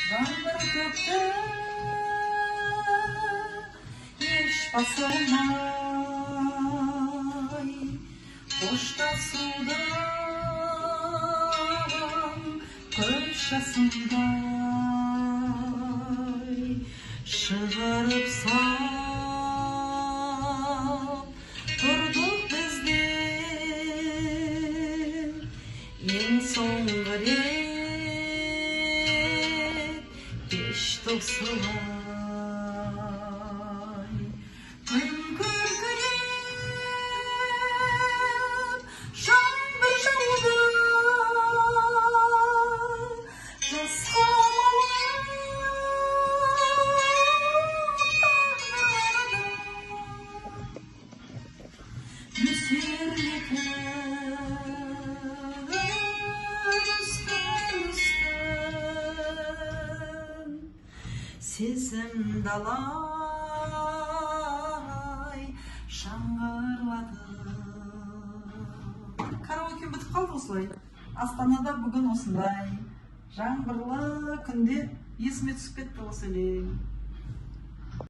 Жаңбыр көкті еш басылмай, қоштасудан көз жасындай шығарып сап тұрдық біздер ең соңғы рет кеш тосылай. Күн күркіреп жаңбыр жауды, жасқа сезім далай шаңғырлады. Караоке бітіп қалды осылай. Астанада бүгін осындай жаңбырлы күнде есіме түсіп кетті осы өлең.